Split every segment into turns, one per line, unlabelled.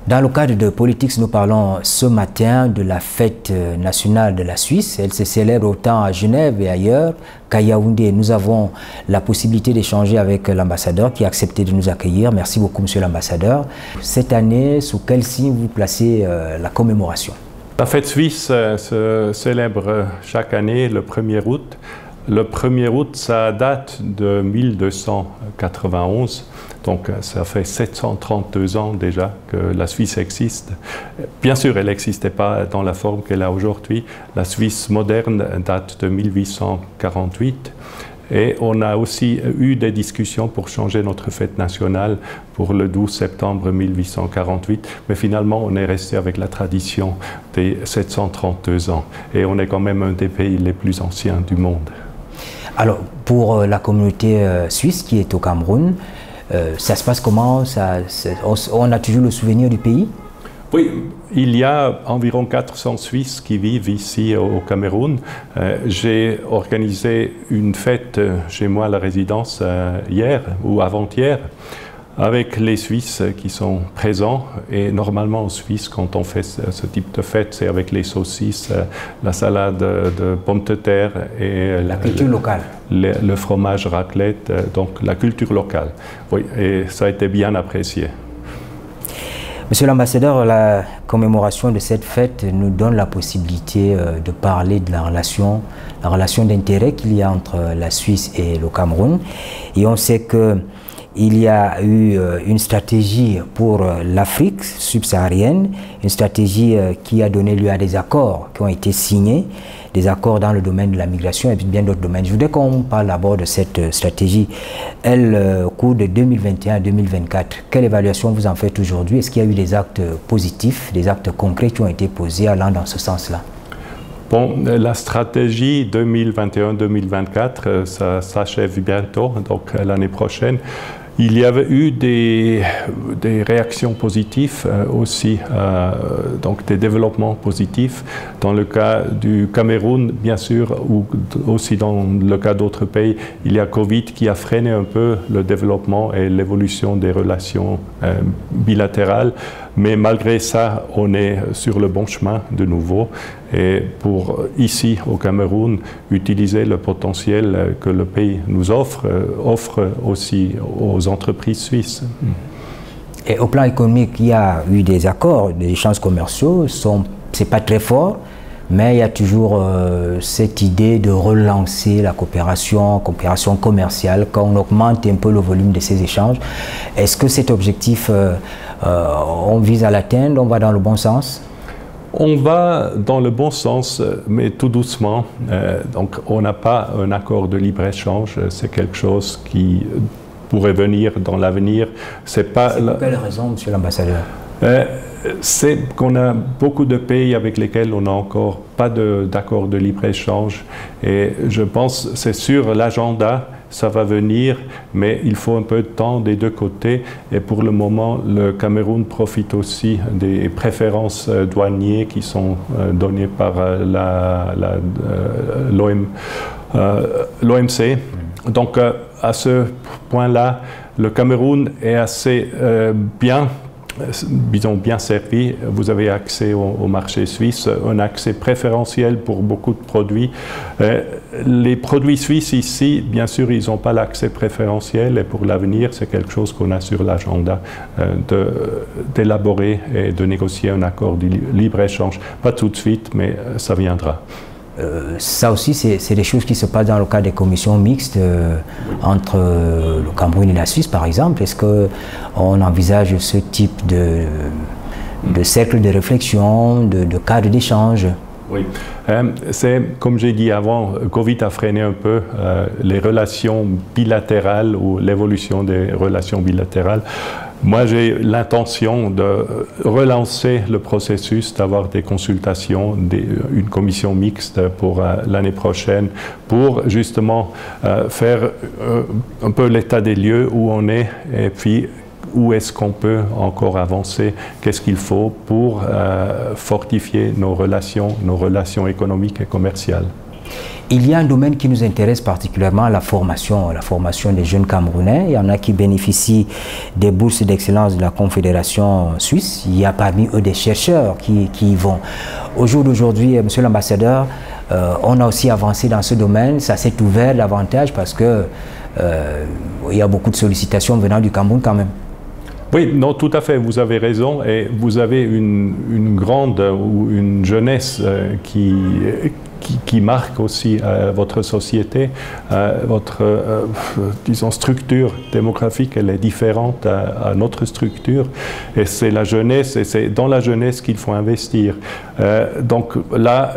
Dans le cadre de Politics, nous parlons ce matin de la fête nationale de la Suisse. Elle se célèbre autant à Genève et ailleurs qu'à Yaoundé. Nous avons la possibilité d'échanger avec l'ambassadeur qui a accepté de nous accueillir. Merci beaucoup, monsieur l'ambassadeur. Cette année, sous quel signe vous placez la commémoration?
La fête suisse se célèbre chaque année le 1er août. Le 1er août, ça date de 1291, donc ça fait 732 ans déjà que la Suisse existe. Bien sûr, elle n'existait pas dans la forme qu'elle a aujourd'hui. La Suisse moderne date de 1848. Et on a aussi eu des discussions pour changer notre fête nationale pour le 12 septembre 1848. Mais finalement, on est resté avec la tradition des 732 ans. Et on est quand même un des pays les plus anciens du monde.
Alors, pour la communauté suisse qui est au Cameroun, ça se passe comment? On a toujours le souvenir du pays?
Oui, il y a environ 400 Suisses qui vivent ici au Cameroun. J'ai organisé une fête chez moi à la résidence hier ou avant-hier avec les Suisses qui sont présents. Et normalement en Suisse, quand on fait ce type de fête, c'est avec les saucisses, la salade de pommes de terre et
la culture locale.
Le fromage raclette, donc la culture locale. Oui, et ça a été bien apprécié.
Monsieur l'ambassadeur, la commémoration de cette fête nous donne la possibilité de parler de la relation d'intérêt qu'il y a entre la Suisse et le Cameroun. Et on sait qu'il y a eu une stratégie pour l'Afrique subsaharienne, une stratégie qui a donné lieu à des accords qui ont été signés, des accords dans le domaine de la migration et puis bien d'autres domaines. Je voudrais qu'on parle d'abord de cette stratégie. Elle court de 2021 à 2024. Quelle évaluation vous en faites aujourd'hui? Est-ce qu'il y a eu des actes positifs, des actes concrets qui ont été posés allant dans ce sens-là?
Bon, la stratégie 2021-2024, ça s'achève bientôt, donc l'année prochaine. Il y avait eu des réactions positives aussi, donc des développements positifs. Dans le cas du Cameroun, bien sûr, ou aussi dans le cas d'autres pays, il y a Covid qui a freiné un peu le développement et l'évolution des relations bilatérales. Mais malgré ça, on est sur le bon chemin de nouveau. Et pour ici, au Cameroun, utiliser le potentiel que le pays nous offre aussi aux entreprises suisses.
Et au plan économique, il y a eu des accords, des échanges commerciaux, c'est pas très fort, mais il y a toujours cette idée de relancer la coopération commerciale, quand on augmente un peu le volume de ces échanges. Est-ce que cet objectif, on vise à l'atteindre, on va dans le bon sens?
On va dans le bon sens, mais tout doucement. Donc, on n'a pas un accord de libre-échange. C'est quelque chose qui pourrait venir dans l'avenir. C'est pas.
C'est pour quelle raison, monsieur l'ambassadeur?
C'est qu'on a beaucoup de pays avec lesquels on n'a encore pas d'accord de libre-échange. Et je pense que c'est sur l'agenda. Ça va venir, mais il faut un peu de temps des deux côtés. Et pour le moment, le Cameroun profite aussi des préférences douanières qui sont données par l'OMC. Donc, à ce point-là, le Cameroun est assez bien servi. Vous avez accès au marché suisse, un accès préférentiel pour beaucoup de produits. Les produits suisses ici, bien sûr, ils n'ont pas l'accès préférentiel et pour l'avenir, c'est quelque chose qu'on a sur l'agenda d'élaborer et de négocier un accord de libre-échange. Pas tout de suite, mais ça viendra.
Ça aussi, c'est des choses qui se passent dans le cadre des commissions mixtes entre le Cameroun et la Suisse, par exemple. Est-ce qu'on envisage ce type de cercle de réflexion, de cadre d'échange?
Oui, c'est comme j'ai dit avant, Covid a freiné un peu les relations bilatérales ou l'évolution des relations bilatérales. Moi, j'ai l'intention de relancer le processus, d'avoir des consultations, une commission mixte pour l'année prochaine, pour justement faire un peu l'état des lieux où on est et puis où est-ce qu'on peut encore avancer, qu'est-ce qu'il faut pour fortifier nos relations économiques et commerciales.
Il y a un domaine qui nous intéresse particulièrement, la formation des jeunes Camerounais. Il y en a qui bénéficient des bourses d'excellence de la Confédération suisse. Il y a parmi eux des chercheurs qui y vont. Au jour d'aujourd'hui, Monsieur l'ambassadeur, on a aussi avancé dans ce domaine. Ça s'est ouvert davantage parce que il y a beaucoup de sollicitations venant du Cameroun quand même.
Oui, non, tout à fait, vous avez raison, et vous avez une grande ou une jeunesse qui marque aussi votre société, votre disons, structure démographique, elle est différente à notre structure, et c'est la jeunesse, et c'est dans la jeunesse qu'il faut investir. Donc là,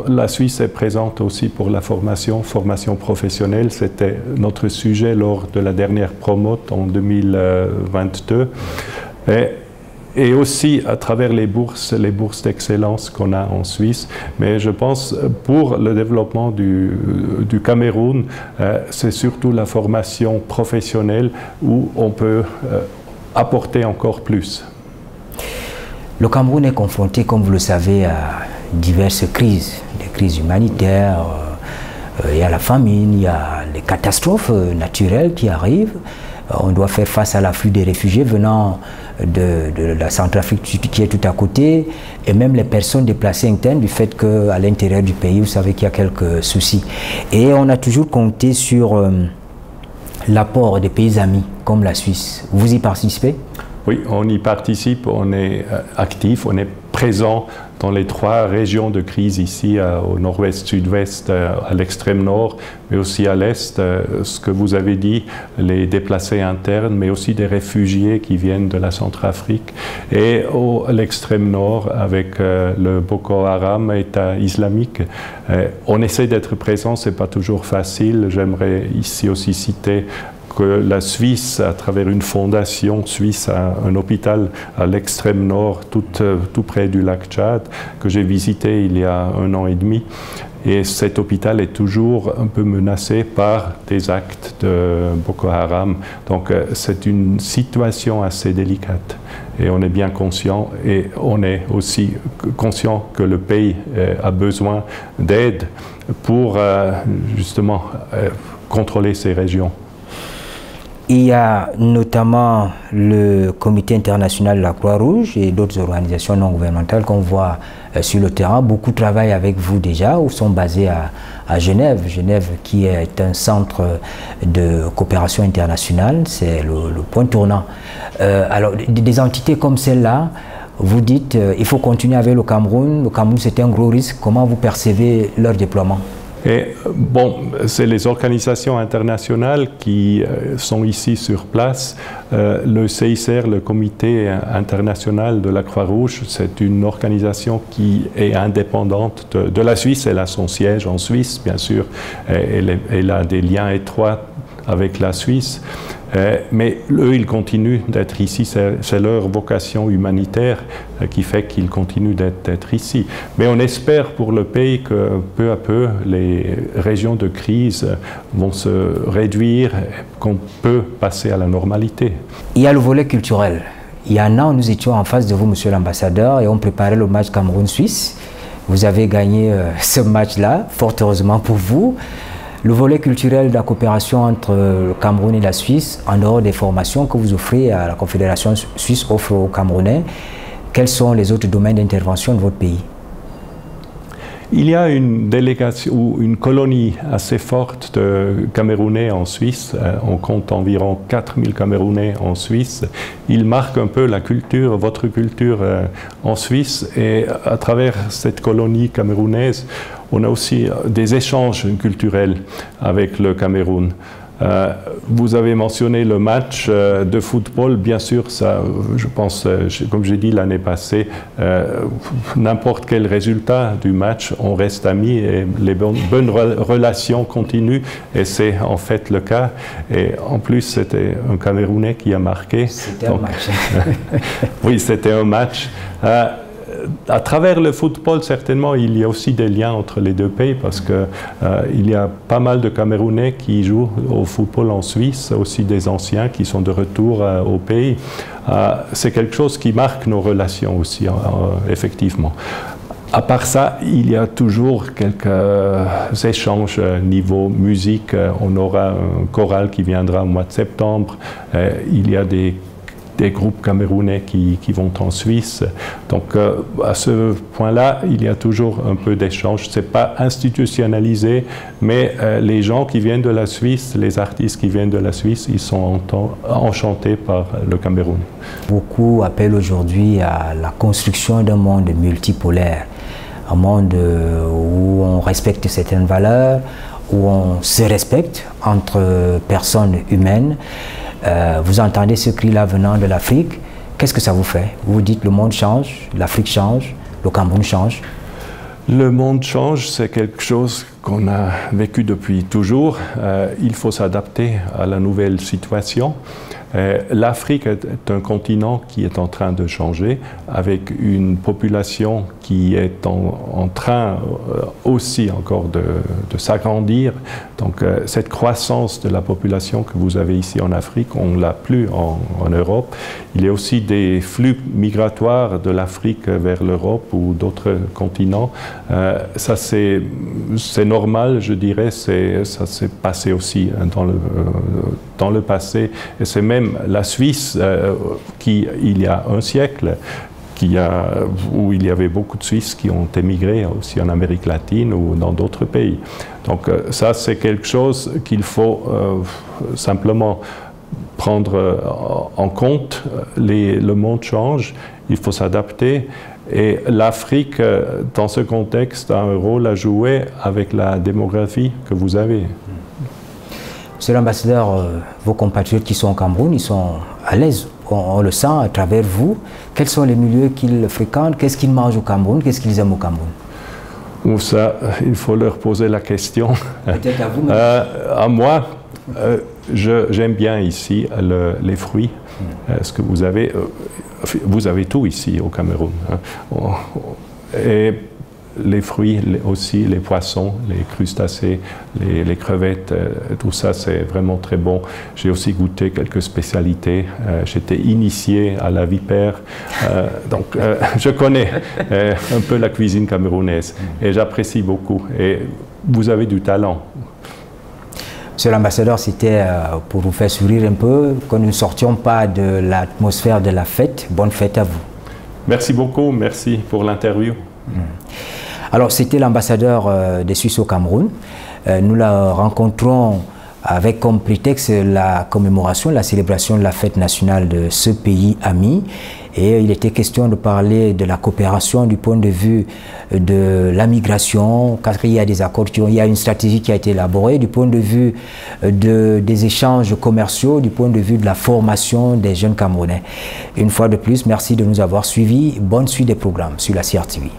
la Suisse est présente aussi pour la formation professionnelle. C'était notre sujet lors de la dernière promote en 2022. Et aussi à travers les bourses d'excellence qu'on a en Suisse. Mais je pense pour le développement du Cameroun, c'est surtout la formation professionnelle où on peut apporter encore plus.
Le Cameroun est confronté, comme vous le savez, à diverses crises, des crises humanitaires, il y a la famine, il y a les catastrophes naturelles qui arrivent. On doit faire face à l'afflux des réfugiés venant de la Centrafrique qui est tout à côté, et même les personnes déplacées internes du fait qu'à l'intérieur du pays, vous savez qu'il y a quelques soucis. Et on a toujours compté sur l'apport des pays amis comme la Suisse. Vous y participez?
Oui, on y participe, on est actif, on est présent dans les 3 régions de crise ici, au nord-ouest, sud-ouest, à l'extrême nord, mais aussi à l'est. Ce que vous avez dit, les déplacés internes, mais aussi des réfugiés qui viennent de la Centrafrique. Et à l'extrême nord, avec le Boko Haram, État islamique. On essaie d'être présent, c'est pas toujours facile. J'aimerais ici aussi citer que la Suisse, à travers une fondation suisse, a un hôpital à l'extrême nord, tout près du lac Tchad, que j'ai visité il y a 1 an et demi. Et cet hôpital est toujours un peu menacé par des actes de Boko Haram. Donc c'est une situation assez délicate. Et on est bien conscient, et on est aussi conscient que le pays a besoin d'aide pour justement contrôler ces régions.
Il y a notamment le Comité international de la Croix-Rouge et d'autres organisations non gouvernementales qu'on voit sur le terrain. Beaucoup travaillent avec vous déjà ou sont basés à Genève. Genève qui est un centre de coopération internationale, c'est le point tournant. Alors des entités comme celle-là, vous dites il faut continuer avec le Cameroun. Le Cameroun c'est un gros risque. Comment vous percevez leur déploiement?
Et bon, c'est les organisations internationales qui sont ici sur place. Le CICR, le Comité international de la Croix-Rouge, c'est une organisation qui est indépendante de la Suisse. Elle a son siège en Suisse, bien sûr. Elle a des liens étroits avec la Suisse. Mais eux, ils continuent d'être ici. C'est leur vocation humanitaire qui fait qu'ils continuent d'être ici. Mais on espère pour le pays que peu à peu, les régions de crise vont se réduire, qu'on peut passer à la normalité. Il
y a le volet culturel. Il y a un an, nous étions en face de vous, monsieur l'ambassadeur, et on préparait le match Cameroun-Suisse. Vous avez gagné ce match-là, fort heureusement pour vous. Le volet culturel de la coopération entre le Cameroun et la Suisse, en dehors des formations que vous offrez à la Confédération suisse offre aux Camerounais, quels sont les autres domaines d'intervention de votre pays?
Il y a une délégation ou une colonie assez forte de Camerounais en Suisse. On compte environ 4000 Camerounais en Suisse. Ils marquent un peu la culture, votre culture en Suisse. Et à travers cette colonie camerounaise, on a aussi des échanges culturels avec le Cameroun. Vous avez mentionné le match de football, bien sûr, ça, je pense, comme j'ai dit l'année passée, n'importe quel résultat du match, on reste amis et les bonnes relations continuent, et c'est en fait le cas. Et en plus, c'était un Camerounais qui a marqué.
C'était un match.
Oui, c'était un match. À travers le football, certainement, il y a aussi des liens entre les deux pays parce qu'il y a pas mal de Camerounais qui jouent au football en Suisse, aussi des anciens qui sont de retour au pays. C'est quelque chose qui marque nos relations aussi, effectivement. À part ça, il y a toujours quelques échanges niveau musique. On aura un choral qui viendra au mois de septembre. Il y a des groupes camerounais qui vont en Suisse. Donc à ce point-là, il y a toujours un peu d'échange. Ce n'est pas institutionnalisé, mais les gens qui viennent de la Suisse, les artistes qui viennent de la Suisse, ils sont enchantés par le Cameroun.
Beaucoup appellent aujourd'hui à la construction d'un monde multipolaire, un monde où on respecte certaines valeurs, où on se respecte entre personnes humaines. Vous entendez ce cri-là venant de l'Afrique, qu'est-ce que ça vous fait? Vous dites le monde change, l'Afrique change, le Cameroun change.
Le monde change, c'est quelque chose qu'on a vécu depuis toujours. Il faut s'adapter à la nouvelle situation. L'Afrique est un continent qui est en train de changer, avec une population qui est en train aussi encore de s'agrandir. Donc cette croissance de la population que vous avez ici en Afrique, on ne l'a plus en Europe. Il y a aussi des flux migratoires de l'Afrique vers l'Europe ou d'autres continents. Ça c'est normal, je dirais, ça s'est passé aussi dans le passé. Et c'est même la Suisse qui, il y a un siècle, où il y avait beaucoup de Suisses qui ont émigré aussi en Amérique latine ou dans d'autres pays. Donc ça, c'est quelque chose qu'il faut simplement prendre en compte. Le monde change, il faut s'adapter. Et l'Afrique, dans ce contexte, a un rôle à jouer avec la démographie que vous avez.
Monsieur l'ambassadeur, vos compatriotes qui sont au Cameroun, ils sont à l'aise, on le sent à travers vous. Quels sont les milieux qu'ils fréquentent? Qu'est-ce qu'ils mangent au Cameroun? Qu'est-ce qu'ils aiment au Cameroun?
Ou ça, il faut leur poser la question.
Peut-être à vous.
À moi, j'aime bien ici les fruits. Ce que vous avez tout ici au Cameroun. Hein. Et les fruits aussi, les poissons, les crustacés, les crevettes, tout ça c'est vraiment très bon. J'ai aussi goûté quelques spécialités. J'étais initié à la vipère, donc je connais un peu la cuisine camerounaise et j'apprécie beaucoup. Et vous avez du talent.
Monsieur l'ambassadeur, c'était pour vous faire sourire un peu, que nous ne sortions pas de l'atmosphère de la fête. Bonne fête à vous.
Merci beaucoup, merci pour l'interview.
Alors, c'était l'ambassadeur des Suisses au Cameroun. Nous la rencontrons avec comme prétexte la commémoration, la célébration de la fête nationale de ce pays ami. Et il était question de parler de la coopération du point de vue de la migration, car il y a des accords, il y a une stratégie qui a été élaborée du point de vue des échanges commerciaux, du point de vue de la formation des jeunes Camerounais. Une fois de plus, merci de nous avoir suivis. Bonne suite des programmes sur la CRTV.